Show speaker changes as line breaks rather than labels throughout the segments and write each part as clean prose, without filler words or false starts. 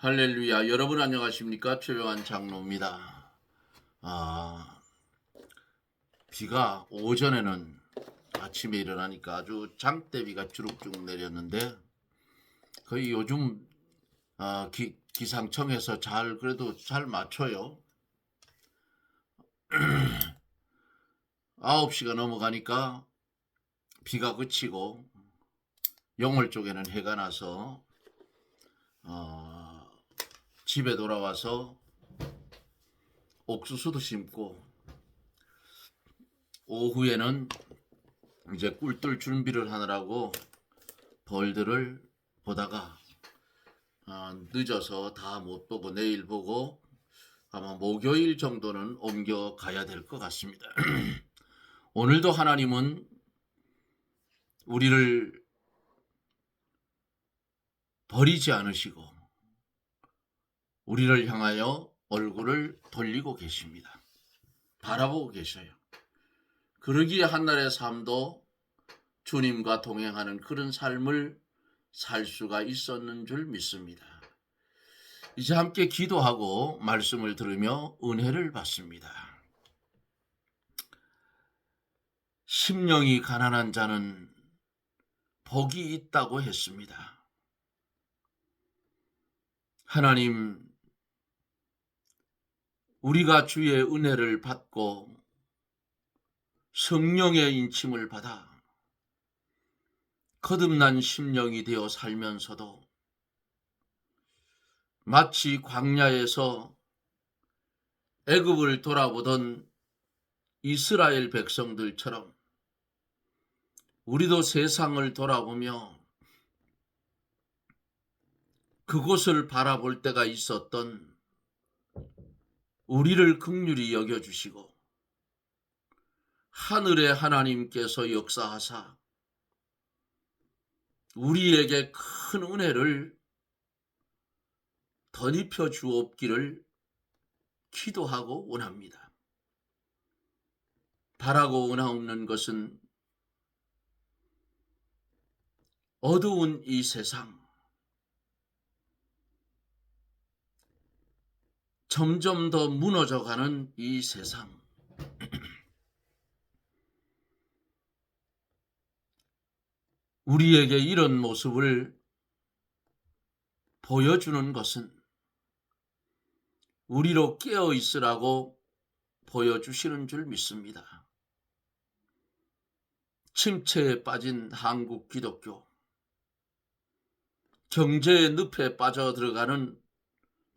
할렐루야. 여러분 안녕하십니까? 최병환 장로입니다. 비가 오전에는 아침에 일어나니까 아주 장대비가 주룩주룩 내렸는데 거의 요즘 기상청에서 그래도 잘 맞춰요. 9시가 넘어가니까 비가 그치고 영월 쪽에는 해가 나서 집에 돌아와서 옥수수도 심고 오후에는 이제 꿀뜰 준비를 하느라고 벌들을 보다가 늦어서 다 못 보고 내일 보고 아마 목요일 정도는 옮겨가야 될 것 같습니다. 오늘도 하나님은 우리를 버리지 않으시고 우리를 향하여 얼굴을 돌리고 계십니다. 바라보고 계셔요. 그러기에 한날의 삶도 주님과 동행하는 그런 삶을 살 수가 있었는 줄 믿습니다. 이제 함께 기도하고 말씀을 들으며 은혜를 받습니다. 심령이 가난한 자는 복이 있다고 했습니다. 하나님, 우리가 주의 은혜를 받고 성령의 인침을 받아 거듭난 심령이 되어 살면서도 마치 광야에서 애굽을 돌아보던 이스라엘 백성들처럼 우리도 세상을 돌아보며 그곳을 바라볼 때가 있었던 우리를 긍휼히 여겨주시고 하늘의 하나님께서 역사하사 우리에게 큰 은혜를 덧입혀 주옵기를 기도하고 원합니다. 바라고 원하옵는 것은 어두운 이 세상, 점점 더 무너져가는 이 세상, 우리에게 이런 모습을 보여주는 것은 우리로 깨어 있으라고 보여주시는 줄 믿습니다. 침체에 빠진 한국 기독교, 경제의 늪에 빠져들어가는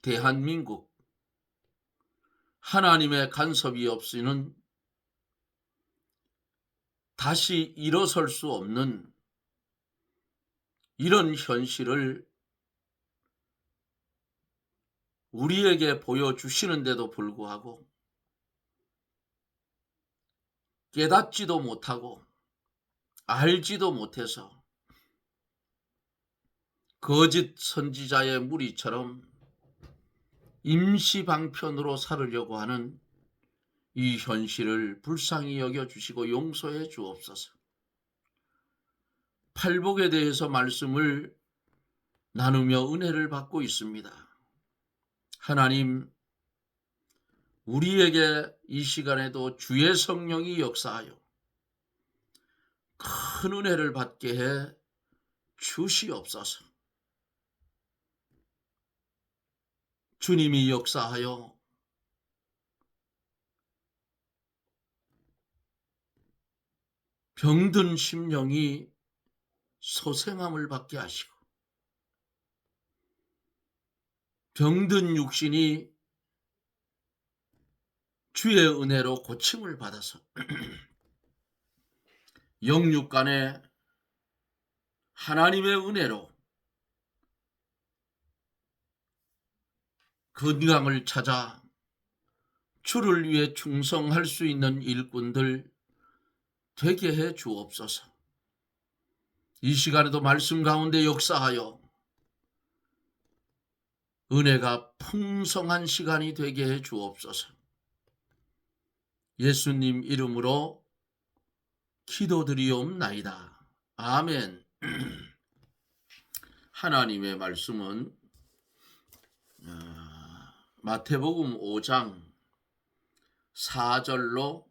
대한민국, 하나님의 간섭이 없이는 다시 일어설 수 없는 이런 현실을 우리에게 보여주시는데도 불구하고 깨닫지도 못하고 알지도 못해서 거짓 선지자의 무리처럼 임시방편으로 살으려고 하는 이 현실을 불쌍히 여겨주시고 용서해 주옵소서. 팔복에 대해서 말씀을 나누며 은혜를 받고 있습니다. 하나님, 우리에게 이 시간에도 주의 성령이 역사하여 큰 은혜를 받게 해 주시옵소서. 주님이 역사하여 병든 심령이 소생함을 받게 하시고 병든 육신이 주의 은혜로 고침을 받아서 영육 간에 하나님의 은혜로 건강을 찾아 주를 위해 충성할 수 있는 일꾼들 되게 해 주옵소서. 이 시간에도 말씀 가운데 역사하여 은혜가 풍성한 시간이 되게 해 주옵소서. 예수님 이름으로 기도드리옵나이다. 아멘. 하나님의 말씀은 마태복음 5장 4절로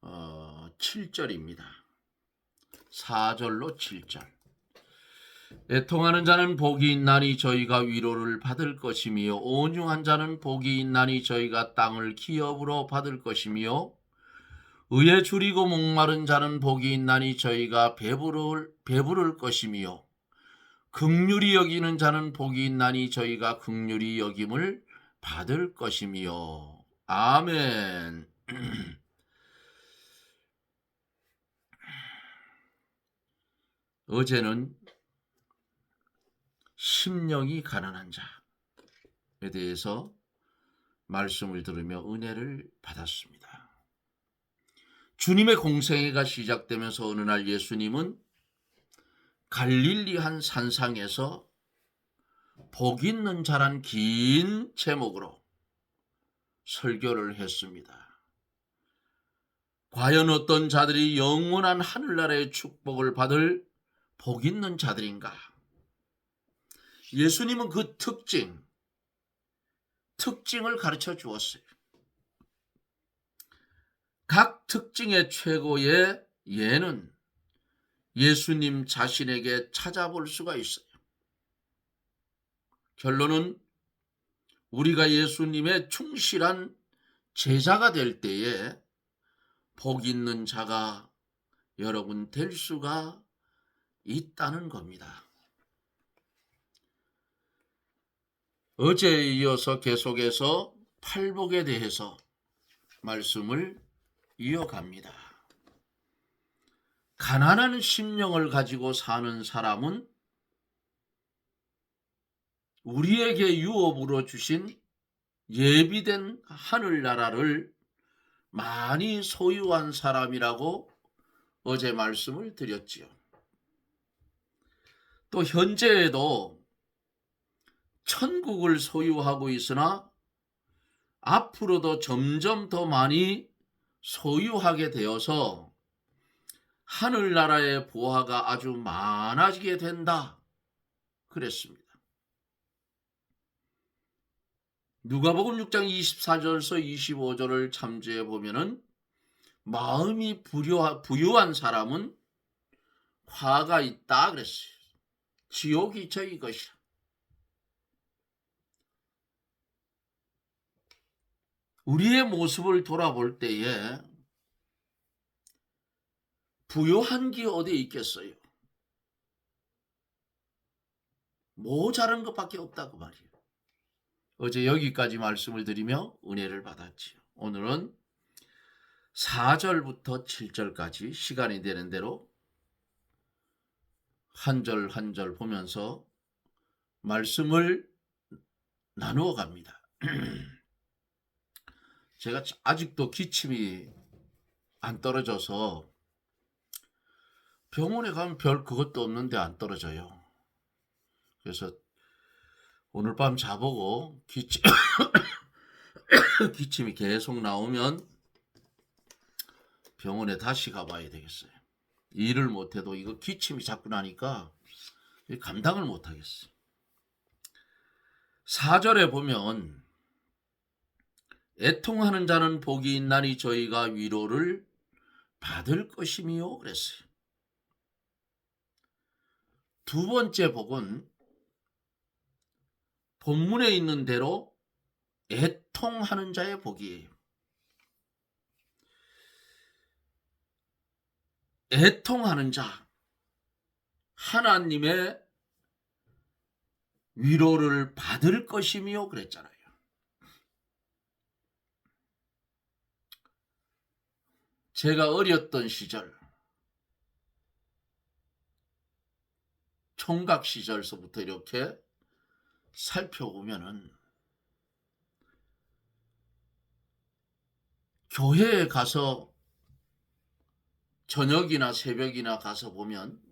7절입니다. 4절로 7절. 애통하는 자는 복이 있나니 저희가 위로를 받을 것이며 온유한 자는 복이 있나니 저희가 땅을 기업으로 받을 것이며 의에 줄이고 목마른 자는 복이 있나니 저희가 배부를 것이며 긍휼히 여기는 자는 복이 있나니 저희가 긍휼히 여김을 받을 것이며. 아멘. 어제는 심령이 가난한 자에 대해서 말씀을 들으며 은혜를 받았습니다. 주님의 공생애가 시작되면서 어느 날 예수님은 갈릴리 한 산상에서 복 있는 자란 긴 제목으로 설교를 했습니다. 과연 어떤 자들이 영원한 하늘나라의 축복을 받을 복 있는 자들인가? 예수님은 그 특징을 가르쳐 주었어요. 각 특징의 최고의 예는 예수님 자신에게 찾아볼 수가 있어요. 결론은 우리가 예수님의 충실한 제자가 될 때에 복 있는 자가 여러분 될 수가 있다는 겁니다. 어제에 이어서 계속해서 팔복에 대해서 말씀을 이어갑니다. 가난한 심령을 가지고 사는 사람은 우리에게 유업으로 주신 예비된 하늘나라를 많이 소유한 사람이라고 어제 말씀을 드렸지요. 또 현재에도 천국을 소유하고 있으나 앞으로도 점점 더 많이 소유하게 되어서 하늘나라의 보화가 아주 많아지게 된다 그랬습니다. 누가복음 6장 24절에서 25절을 참조해 보면은 마음이 부유한 사람은 화가 있다 그랬어요. 지옥이 저희 것이라. 우리의 모습을 돌아볼 때에 부유한 게 어디에 있겠어요? 모자란 것밖에 없다고 말이에요. 어제 여기까지 말씀을 드리며 은혜를 받았지요. 오늘은 4절부터 7절까지 시간이 되는 대로 한 절 한 절 보면서 말씀을 나누어 갑니다. 제가 아직도 기침이 안 떨어져서 병원에 가면 별 그것도 없는데 안 떨어져요. 그래서 오늘 밤 자보고 기침이 계속 나오면 병원에 다시 가봐야 되겠어요. 일을 못해도 이거 기침이 자꾸 나니까 감당을 못하겠어요. 4절에 보면 애통하는 자는 복이 있나니 저희가 위로를 받을 것이며 그랬어요. 두 번째 복은 본문에 있는 대로 애통하는 자의 복이에요. 애통하는 자, 하나님의 위로를 받을 것이며 그랬잖아요. 제가 어렸던 시절, 총각 시절서부터 이렇게 살펴보면은 교회에 가서 저녁이나 새벽이나 가서 보면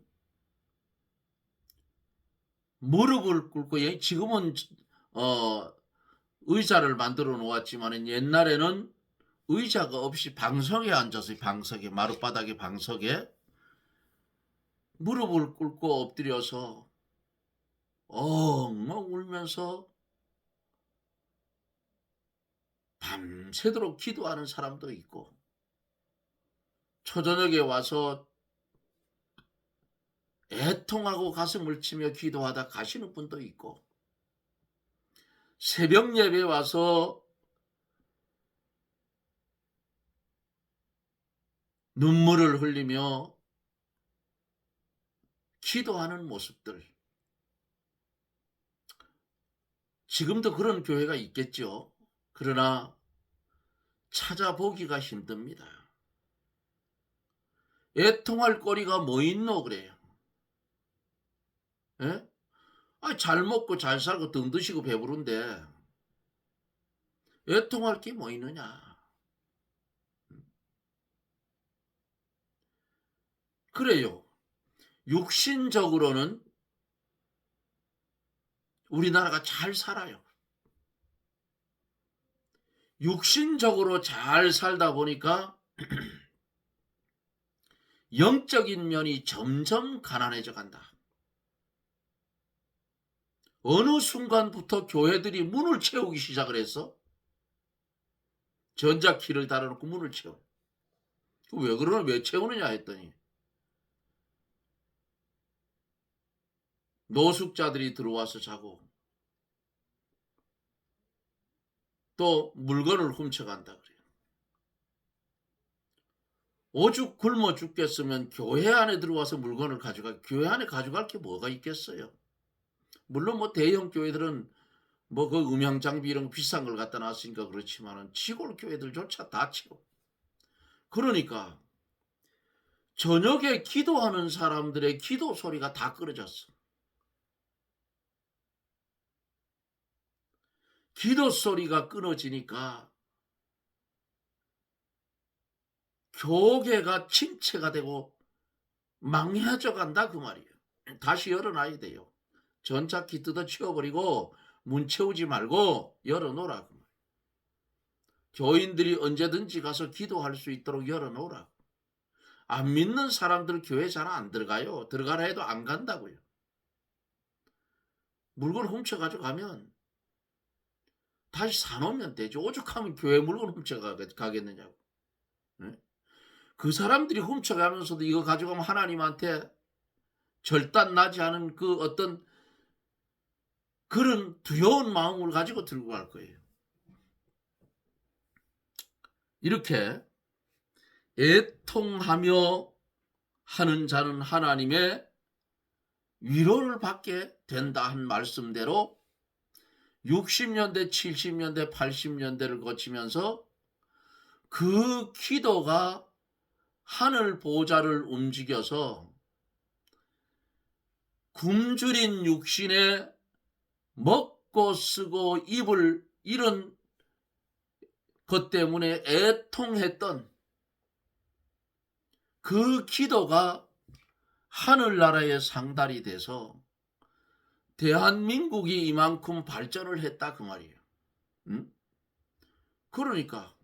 무릎을 꿇고, 지금은 의자를 만들어 놓았지만 옛날에는 의자가 없이 방석에 앉아서 방석에 마룻바닥에 방석에 무릎을 꿇고 엎드려서 엉엉 울면서 밤새도록 기도하는 사람도 있고, 초저녁에 와서 애통하고 가슴을 치며 기도하다 가시는 분도 있고, 새벽 예배 와서 눈물을 흘리며 기도하는 모습들, 지금도 그런 교회가 있겠죠. 그러나 찾아보기가 힘듭니다. 애통할 거리가 뭐 있노 그래요. 예? 잘 먹고 잘 살고 등 드시고 배부른데 애통할 게 뭐 있느냐. 그래요. 육신적으로는 우리나라가 잘 살아요. 육신적으로 잘 살다 보니까 영적인 면이 점점 가난해져 간다. 어느 순간부터 교회들이 문을 채우기 시작을 했어? 전자키를 달아놓고 문을 채워. 왜 그러나, 왜 채우느냐 했더니 노숙자들이 들어와서 자고 또 물건을 훔쳐간다 그래요. 오죽 굶어 죽겠으면 교회 안에 들어와서 물건을 가져가. 교회 안에 가져갈 게 뭐가 있겠어요. 물론 뭐 대형 교회들은 뭐 그 음향 장비 이런 거 비싼 걸 갖다 놨으니까 그렇지만은 시골 교회들조차 다 채워. 그러니까 저녁에 기도하는 사람들의 기도 소리가 다 끊어졌어. 기도 소리가 끊어지니까 교계가 침체가 되고 망해져 간다 그 말이에요. 다시 열어놔야 돼요. 전자키 뜯어 치워버리고 문 채우지 말고 열어놓으라. 교인들이 언제든지 가서 기도할 수 있도록 열어놓으라. 안 믿는 사람들 교회 잘 안 들어가요. 들어가라 해도 안 간다고요. 물건 훔쳐가지고 가면 다시 사놓으면 되죠. 오죽하면 교회 물건 훔쳐가겠느냐고. 네? 그 사람들이 훔쳐가면서도 이거 가져가면 하나님한테 절단 나지 않은 그 어떤 그런 두려운 마음을 가지고 들고 갈 거예요. 이렇게 애통하며 하는 자는 하나님의 위로를 받게 된다 한 말씀대로 60년대, 70년대, 80년대를 거치면서 그 기도가 하늘 보좌를 움직여서 굶주린 육신에 먹고 쓰고 입을 이런 것 때문에 애통했던 그 기도가 하늘나라의 상달이 돼서 대한민국이 이만큼 발전을 했다 그 말이에요. 응? 그러니까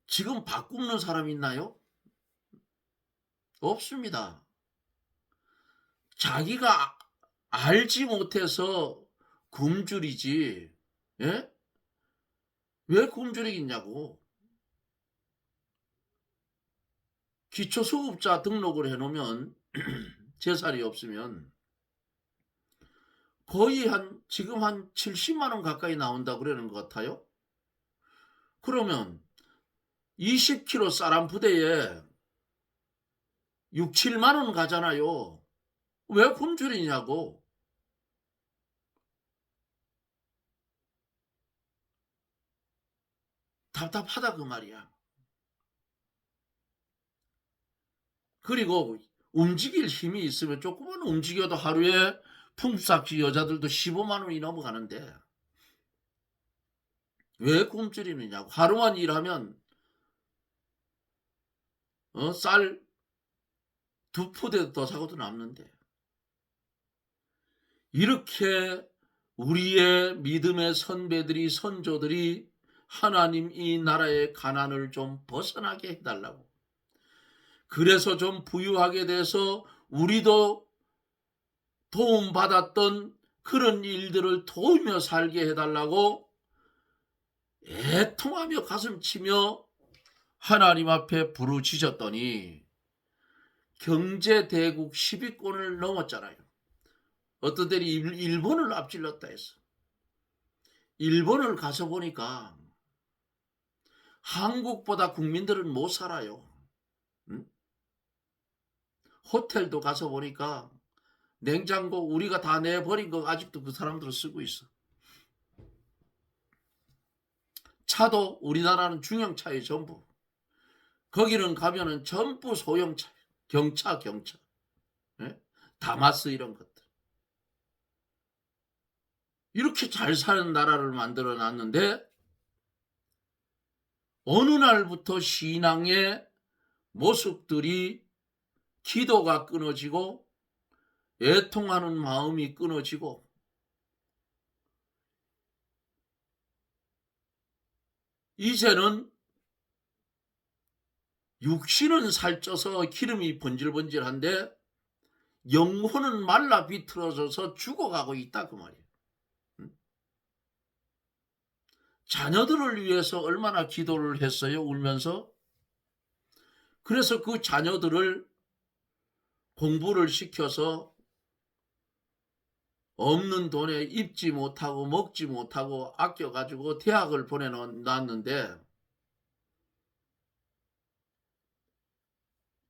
지금 밥 굶는 사람 있나요? 없습니다. 자기가 알지 못해서 굶주리지. 예? 왜 굶주리겠냐고. 기초수급자 등록을 해놓으면 재산이 없으면 거의 지금 한 70만 원 가까이 나온다고 그러는 것 같아요. 그러면 20kg 쌀 한 부대에 6, 7만 원 가잖아요. 왜 굶주리냐고. 답답하다 그 말이야. 그리고 움직일 힘이 있으면 조금만 움직여도 하루에 품삯이 여자들도 15만 원이 넘어가는데 왜 굶주리느냐고. 하루만 일하면 쌀 2푸대 더 사고도 남는데. 이렇게 우리의 믿음의 선배들이 선조들이 하나님 이 나라의 가난을 좀 벗어나게 해달라고. 그래서 좀 부유하게 돼서 우리도 도움받았던 그런 일들을 도우며 살게 해달라고 애통하며 가슴 치며 하나님 앞에 부르짖었더니 경제대국 10위권을 넘었잖아요. 어떤 때는 일본을 앞질렀다 했어. 일본을 가서 보니까 한국보다 국민들은 못 살아요. 응? 호텔도 가서 보니까 냉장고 우리가 다 내버린 거 아직도 그 사람들은 쓰고 있어. 차도 우리나라는 중형차에 전부. 거기는 가면은 전부 소형차, 경차. 예? 다마스 이런 것들. 이렇게 잘 사는 나라를 만들어 놨는데 어느 날부터 신앙의 모습들이 기도가 끊어지고 애통하는 마음이 끊어지고 이제는 육신은 살쪄서 기름이 번질번질한데 영혼은 말라 비틀어져서 죽어가고 있다 그 말이에요. 자녀들을 위해서 얼마나 기도를 했어요, 울면서. 그래서 그 자녀들을 공부를 시켜서 없는 돈에 입지 못하고 먹지 못하고 아껴가지고 대학을 보내놨는데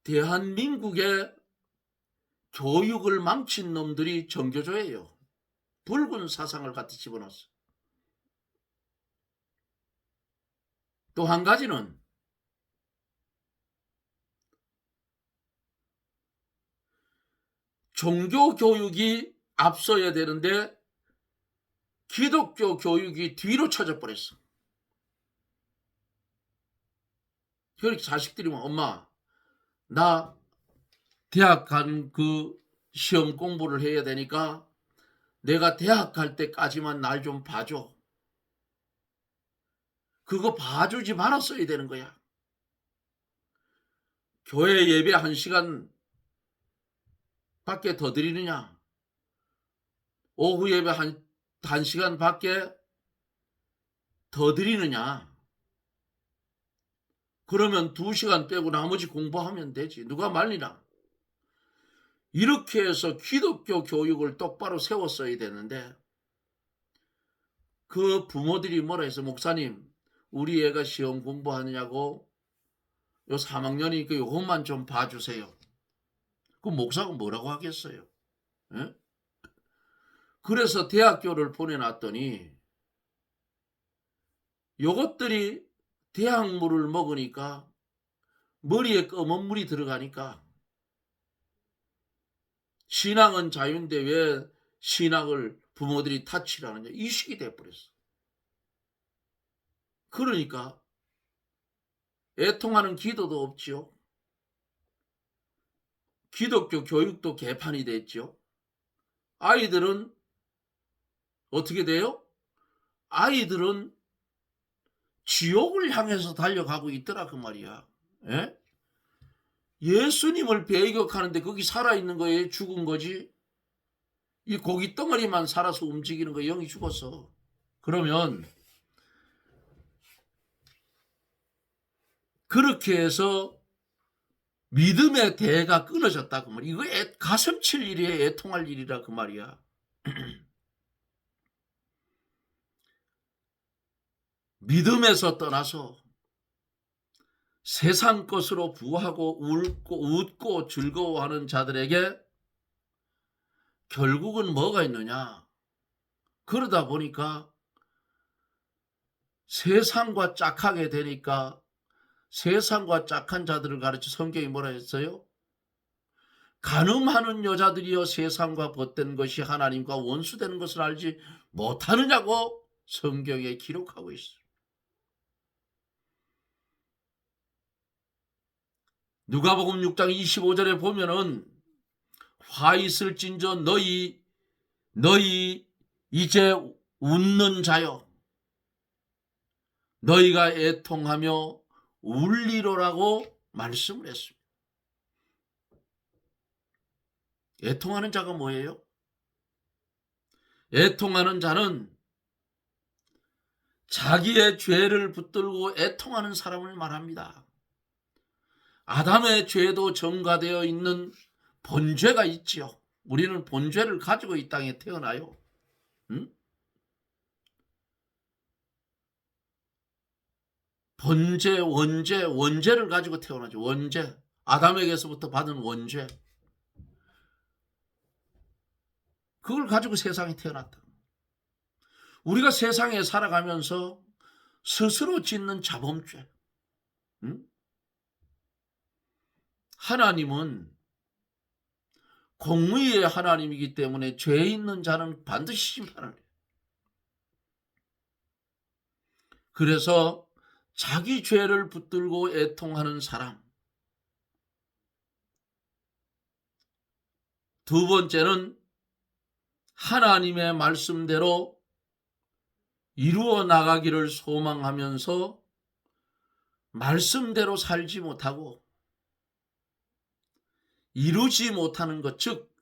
대한민국의 교육을 망친 놈들이 정교조예요. 붉은 사상을 갖다 집어넣었어. 또 한 가지는 종교 교육이 앞서야 되는데 기독교 교육이 뒤로 쳐져 버렸어. 그렇게 자식들이 엄마 나 대학 간 그 시험 공부를 해야 되니까 내가 대학 갈 때까지만 날 좀 봐줘. 그거 봐주지 말았어야 되는 거야. 교회 예배 1시간 밖에 더 드리느냐? 오후 예배 1시간 밖에 더 드리느냐? 그러면 2시간 빼고 나머지 공부하면 되지. 누가 말리나? 이렇게 해서 기독교 교육을 똑바로 세웠어야 되는데 그 부모들이 뭐라 해서 목사님 우리 애가 시험 공부하느냐고 요 3학년이니까 요것만 좀 봐주세요. 그 목사가 뭐라고 하겠어요? 에? 그래서 대학교를 보내놨더니 요것들이 대학물을 먹으니까 머리에 검은 물이 들어가니까 신앙은 자유인데 왜 신앙을 부모들이 타치라느냐 이 식이 돼버렸어. 그러니까 애통하는 기도도 없지요. 기독교 교육도 개판이 됐죠. 아이들은 어떻게 돼요? 아이들은 지옥을 향해서 달려가고 있더라 그 말이야. 예? 예수님을 배격하는데 거기 살아있는 거에 죽은 거지. 이 고기 덩어리만 살아서 움직이는 거 영이 죽었어. 그러면 그렇게 해서 믿음의 대가 끊어졌다 그 말이야. 이거 가슴 칠 일이야. 애통할 일이라 그 말이야. 믿음에서 떠나서 세상 것으로 부하고 웃고 즐거워하는 자들에게 결국은 뭐가 있느냐. 그러다 보니까 세상과 짝하게 되니까 세상과 짝한 자들을 가르쳐 성경이 뭐라 했어요? 간음하는 여자들이여 세상과 벗된 것이 하나님과 원수되는 것을 알지 못하느냐고 성경에 기록하고 있어요. 누가복음 6장 25절에 보면은 화 있을진저 너희 이제 웃는 자여 너희가 애통하며 울리로라고 말씀을 했습니다. 애통하는 자가 뭐예요? 애통하는 자는 자기의 죄를 붙들고 애통하는 사람을 말합니다. 아담의 죄도 전가되어 있는 본죄가 있지요. 우리는 본죄를 가지고 이 땅에 태어나요. 응? 본죄, 원죄를 가지고 태어나죠. 원죄. 아담에게서부터 받은 원죄. 그걸 가지고 세상에 태어났다. 우리가 세상에 살아가면서 스스로 짓는 자범죄. 응? 하나님은 공의의 하나님이기 때문에 죄 있는 자는 반드시 심판을 해요. 그래서 자기 죄를 붙들고 애통하는 사람. 두 번째는 하나님의 말씀대로 이루어 나가기를 소망하면서 말씀대로 살지 못하고 이루지 못하는 것, 즉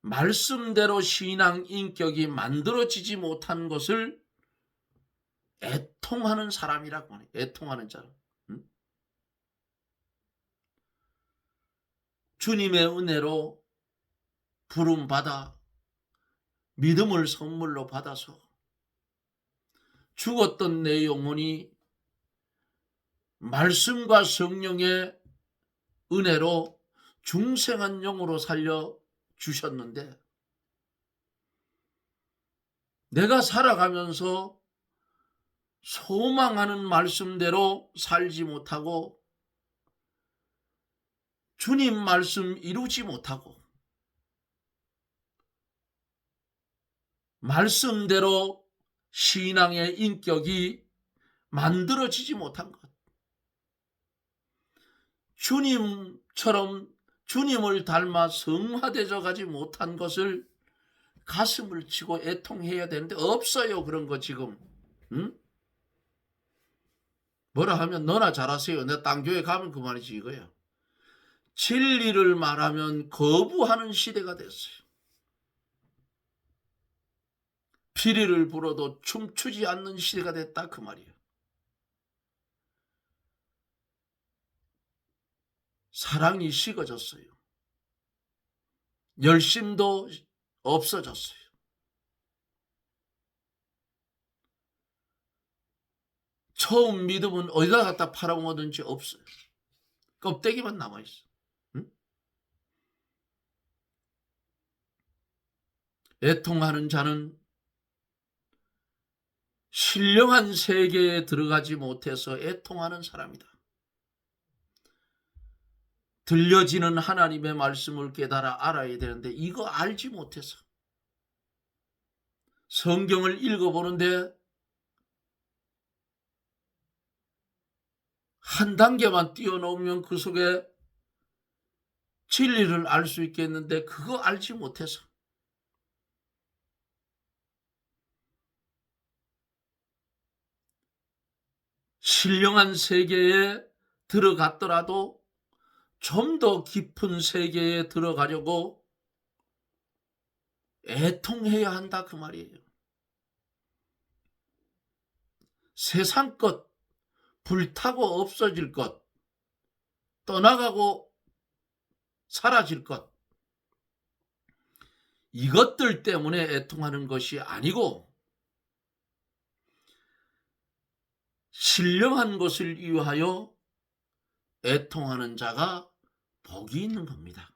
말씀대로 신앙 인격이 만들어지지 못한 것을 애통하는 사람이라고 하네. 애통하는 자는. 주님의 은혜로 부름받아 믿음을 선물로 받아서 죽었던 내 영혼이 말씀과 성령의 은혜로 중생한 영으로 살려 주셨는데 내가 살아가면서 소망하는 말씀대로 살지 못하고 주님 말씀 이루지 못하고 말씀대로 신앙의 인격이 만들어지지 못한 것. 주님처럼 주님을 닮아 성화되어 가지 못한 것을 가슴을 치고 애통해야 되는데 없어요. 그런 거 지금. 응? 뭐라 하면 너나 잘하세요. 내 땅교회 가면 그만이지 이거야. 진리를 말하면 거부하는 시대가 됐어요. 피리를 불어도 춤추지 않는 시대가 됐다 그 말이에요. 사랑이 식어졌어요. 열심도 없어졌어요. 처음 믿음은 어디다 갖다 팔아먹었는지 없어요. 껍데기만 남아있어. 응? 애통하는 자는 신령한 세계에 들어가지 못해서 애통하는 사람이다. 들려지는 하나님의 말씀을 깨달아 알아야 되는데 이거 알지 못해서 성경을 읽어보는데 한 단계만 뛰어넘으면 그 속에 진리를 알 수 있겠는데 그거 알지 못해서 신령한 세계에 들어갔더라도 좀 더 깊은 세계에 들어가려고 애통해야 한다 그 말이에요. 세상 것, 불타고 없어질 것, 떠나가고 사라질 것, 이것들 때문에 애통하는 것이 아니고 신령한 것을 위하여 애통하는 자가 복이 있는 겁니다.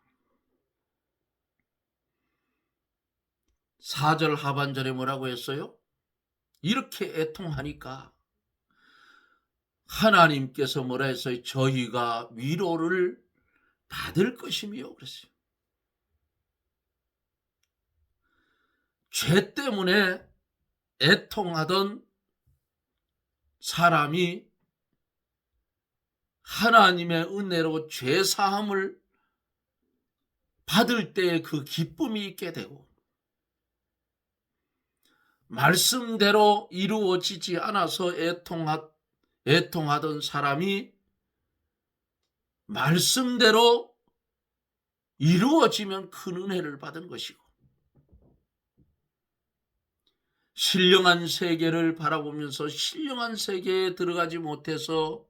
4절 하반절에 뭐라고 했어요? 이렇게 애통하니까 하나님께서 뭐라 했어요? 저희가 위로를 받을 것이며 그랬어요. 죄 때문에 애통하던 사람이 하나님의 은혜로 죄 사함을 받을 때 그 기쁨이 있게 되고 말씀대로 이루어지지 않아서 애통하던 사람이 말씀대로 이루어지면 큰 은혜를 받은 것이고 신령한 세계를 바라보면서 신령한 세계에 들어가지 못해서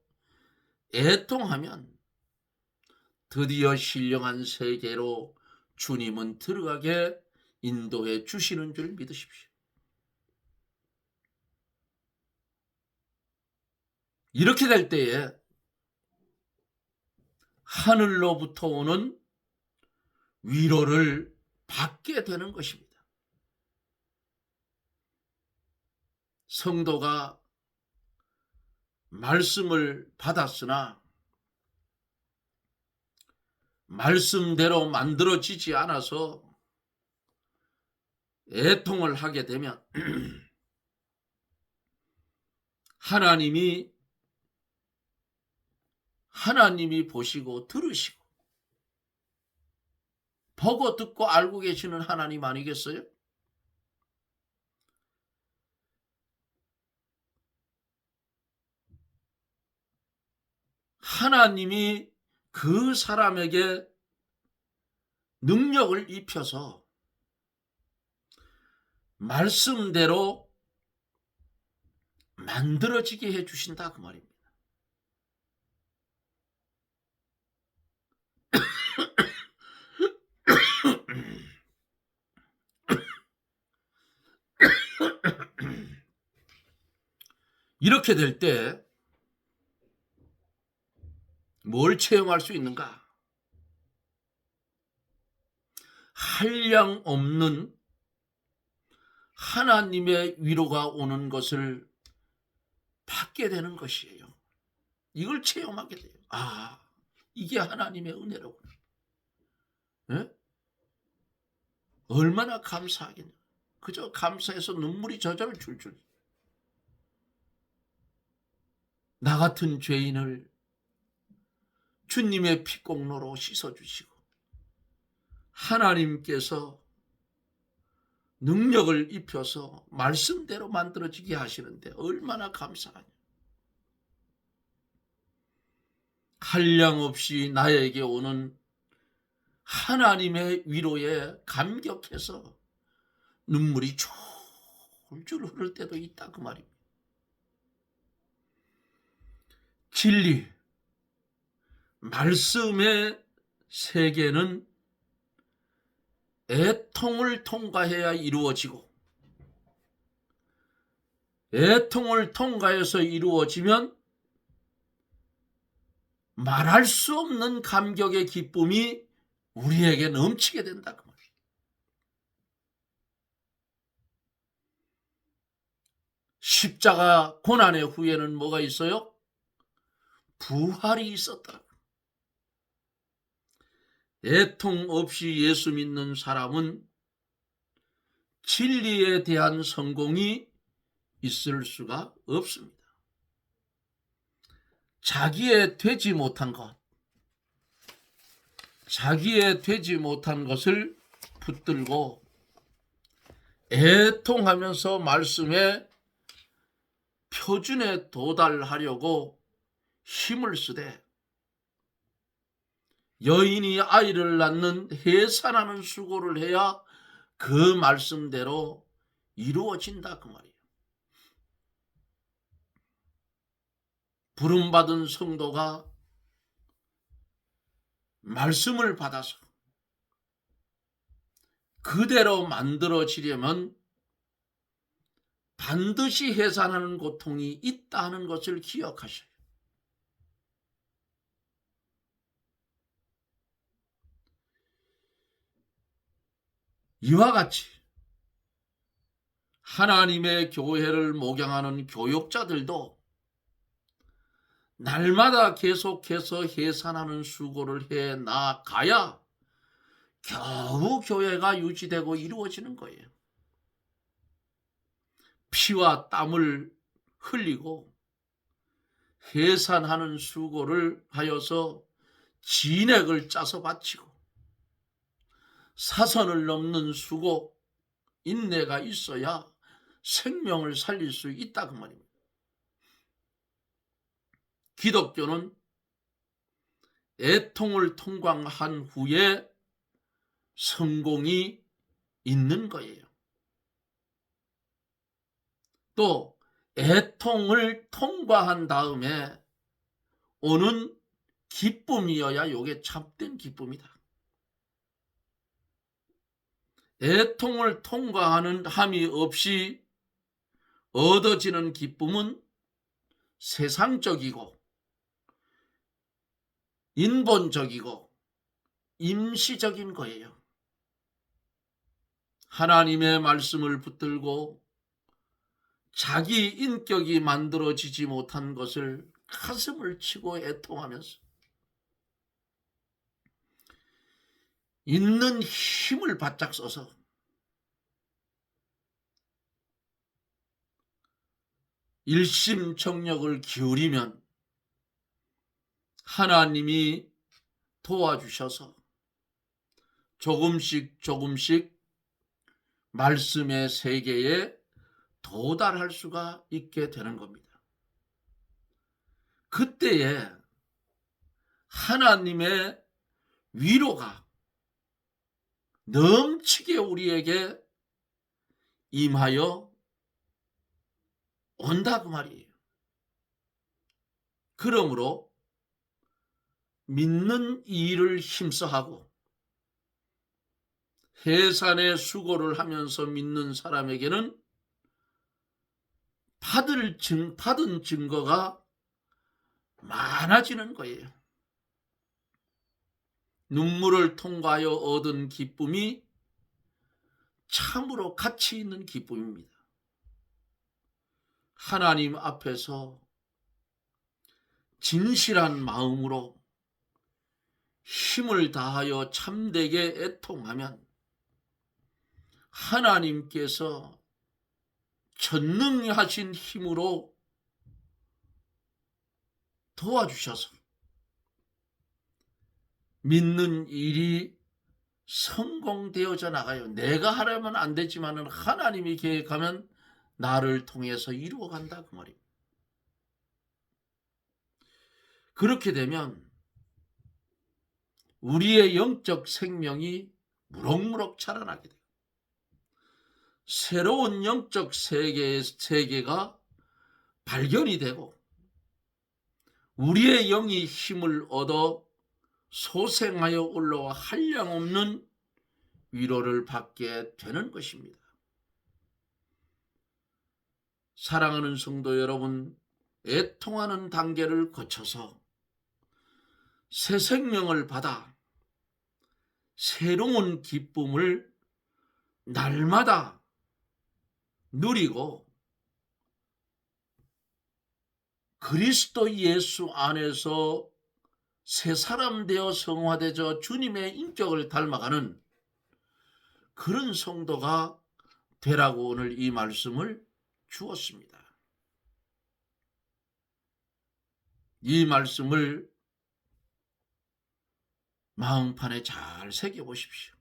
애통하면 드디어 신령한 세계로 주님은 들어가게 인도해 주시는 줄 믿으십시오. 이렇게 될 때에 하늘로부터 오는 위로를 받게 되는 것입니다. 성도가 말씀을 받았으나 말씀대로 만들어지지 않아서 애통을 하게 되면 하나님이 보시고 들으시고 보고 듣고 알고 계시는 하나님 아니겠어요? 하나님이 그 사람에게 능력을 입혀서 말씀대로 만들어지게 해주신다 그 말입니다. 이렇게 될 때 뭘 체험할 수 있는가? 한량 없는 하나님의 위로가 오는 것을 받게 되는 것이에요. 이걸 체험하게 돼요. 아, 이게 하나님의 은혜로구나. 네? 얼마나 감사하겠냐. 그저 감사해서 눈물이 저절로 줄줄. 나 같은 죄인을 주님의 피공로로 씻어주시고 하나님께서 능력을 입혀서 말씀대로 만들어지게 하시는데 얼마나 감사하냐. 한량없이 나에게 오는 하나님의 위로에 감격해서 눈물이 졸졸 흐를 때도 있다 그 말입니다. 진리, 말씀의 세계는 애통을 통과해야 이루어지고 애통을 통과해서 이루어지면 말할 수 없는 감격의 기쁨이 우리에게 넘치게 된다 그 말이에요. 십자가 고난의 후에는 뭐가 있어요? 부활이 있었다. 애통 없이 예수 믿는 사람은 진리에 대한 성공이 있을 수가 없습니다. 자기의 되지 못한 것을 붙들고 애통하면서 말씀의 표준에 도달하려고 힘을 쓰되 여인이 아이를 낳는 해산하는 수고를 해야 그 말씀대로 이루어진다 그 말이에요. 부름받은 성도가 말씀을 받아서 그대로 만들어지려면 반드시 해산하는 고통이 있다는 것을 기억하셔요. 이와 같이 하나님의 교회를 목양하는 교역자들도 날마다 계속해서 해산하는 수고를 해 나가야 겨우 교회가 유지되고 이루어지는 거예요. 피와 땀을 흘리고 해산하는 수고를 하여서 진액을 짜서 바치고 사선을 넘는 수고, 인내가 있어야 생명을 살릴 수 있다 그 말입니다. 기독교는 애통을 통과한 후에 성공이 있는 거예요. 또 애통을 통과한 다음에 오는 기쁨이어야 요게 참된 기쁨이다. 애통을 통과하는 함이 없이 얻어지는 기쁨은 세상적이고 인본적이고 임시적인 거예요. 하나님의 말씀을 붙들고 자기 인격이 만들어지지 못한 것을 가슴을 치고 애통하면서 있는 힘을 바짝 써서 일심청력을 기울이면 하나님이 도와주셔서 조금씩 말씀의 세계에 도달할 수가 있게 되는 겁니다. 그때에 하나님의 위로가 넘치게 우리에게 임하여 온다 그 말이에요. 그러므로 믿는 일을 힘써하고 해산의 수고를 하면서 믿는 사람에게는 받은 증거가 많아지는 거예요. 눈물을 통과하여 얻은 기쁨이 참으로 가치 있는 기쁨입니다. 하나님 앞에서 진실한 마음으로 힘을 다하여 참되게 애통하면 하나님께서 전능하신 힘으로 도와주셔서 믿는 일이 성공되어져 나가요. 내가 하려면 안 되지만 하나님이 계획하면 나를 통해서 이루어간다 그 말입니다. 그렇게 되면 우리의 영적 생명이 무럭무럭 자라나게 돼요. 새로운 영적 세계가 발견이 되고 우리의 영이 힘을 얻어 소생하여 올라와 한량없는 위로를 받게 되는 것입니다. 사랑하는 성도 여러분, 애통하는 단계를 거쳐서 새 생명을 받아 새로운 기쁨을 날마다 누리고 그리스도 예수 안에서 새 사람 되어 성화되어 주님의 인격을 닮아가는 그런 성도가 되라고 오늘 이 말씀을 주었습니다. 이 말씀을 마음판에 잘 새겨보십시오.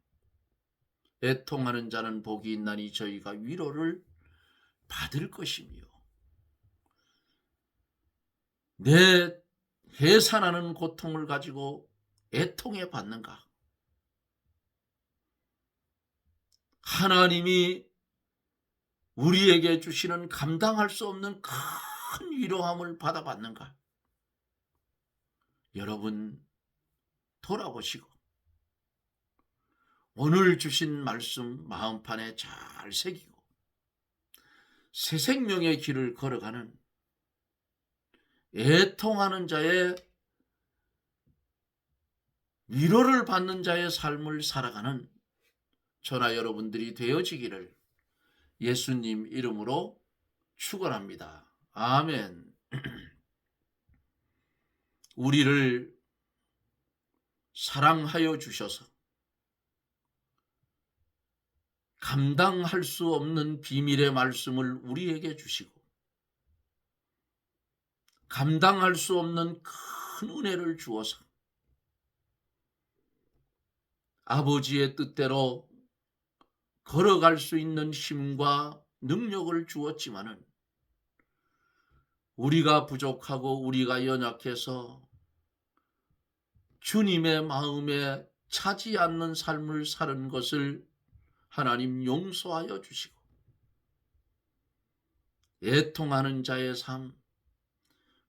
애통하는 자는 복이 있나니 저희가 위로를 받을 것이며 내 해산하는 고통을 가지고 애통해 받는가? 하나님이 우리에게 주시는 감당할 수 없는 큰 위로함을 받아받는가? 여러분 돌아보시고 오늘 주신 말씀 마음판에 잘 새기고 새 생명의 길을 걸어가는 애통하는 자의 위로를 받는 자의 삶을 살아가는 저나 여러분들이 되어지기를 예수님 이름으로 축원합니다. 아멘. 우리를 사랑하여 주셔서 감당할 수 없는 비밀의 말씀을 우리에게 주시고 감당할 수 없는 큰 은혜를 주어서 아버지의 뜻대로 걸어갈 수 있는 힘과 능력을 주었지만은 우리가 부족하고 우리가 연약해서 주님의 마음에 차지 않는 삶을 사는 것을 하나님 용서하여 주시고 애통하는 자의 삶,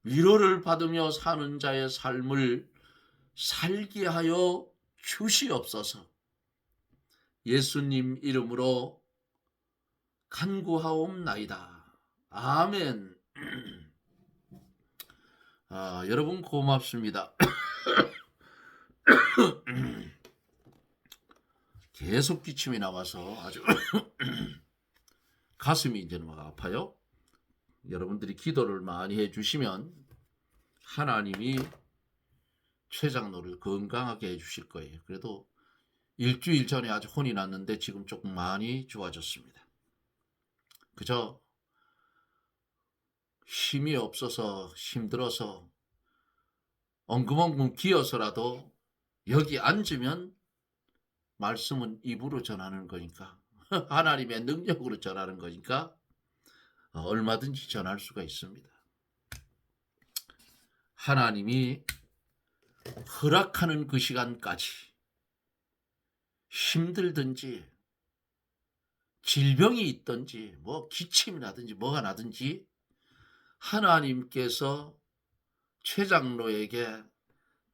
위로를 받으며 사는 자의 삶을 살게 하여 주시옵소서. 예수님 이름으로 간구하옵나이다. 아멘. 여러분 고맙습니다. 계속 기침이 나와서 아주 가슴이 이제는 막 아파요. 여러분들이 기도를 많이 해주시면 하나님이 최 장로를 건강하게 해주실 거예요. 그래도 일주일 전에 아주 혼이 났는데 지금 조금 많이 좋아졌습니다. 그저 힘이 없어서 힘들어서 엉금엉금 기어서라도 여기 앉으면 말씀은 입으로 전하는 거니까 하나님의 능력으로 전하는 거니까 얼마든지 전할 수가 있습니다. 하나님이 허락하는 그 시간까지 힘들든지 질병이 있든지 뭐 기침이 나든지 뭐가 나든지 하나님께서 최 장로에게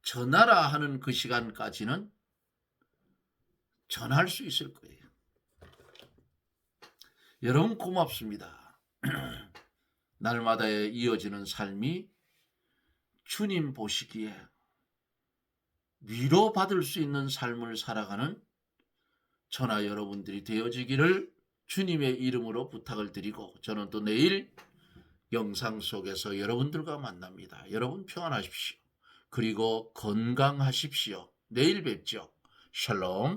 전하라 하는 그 시간까지는 전할 수 있을 거예요. 여러분 고맙습니다. 날마다 이어지는 삶이 주님 보시기에 위로받을 수 있는 삶을 살아가는 저나 여러분들이 되어지기를 주님의 이름으로 부탁을 드리고 저는 또 내일 영상 속에서 여러분들과 만납니다. 여러분 평안하십시오. 그리고 건강하십시오. 내일 뵙죠. 샬롬.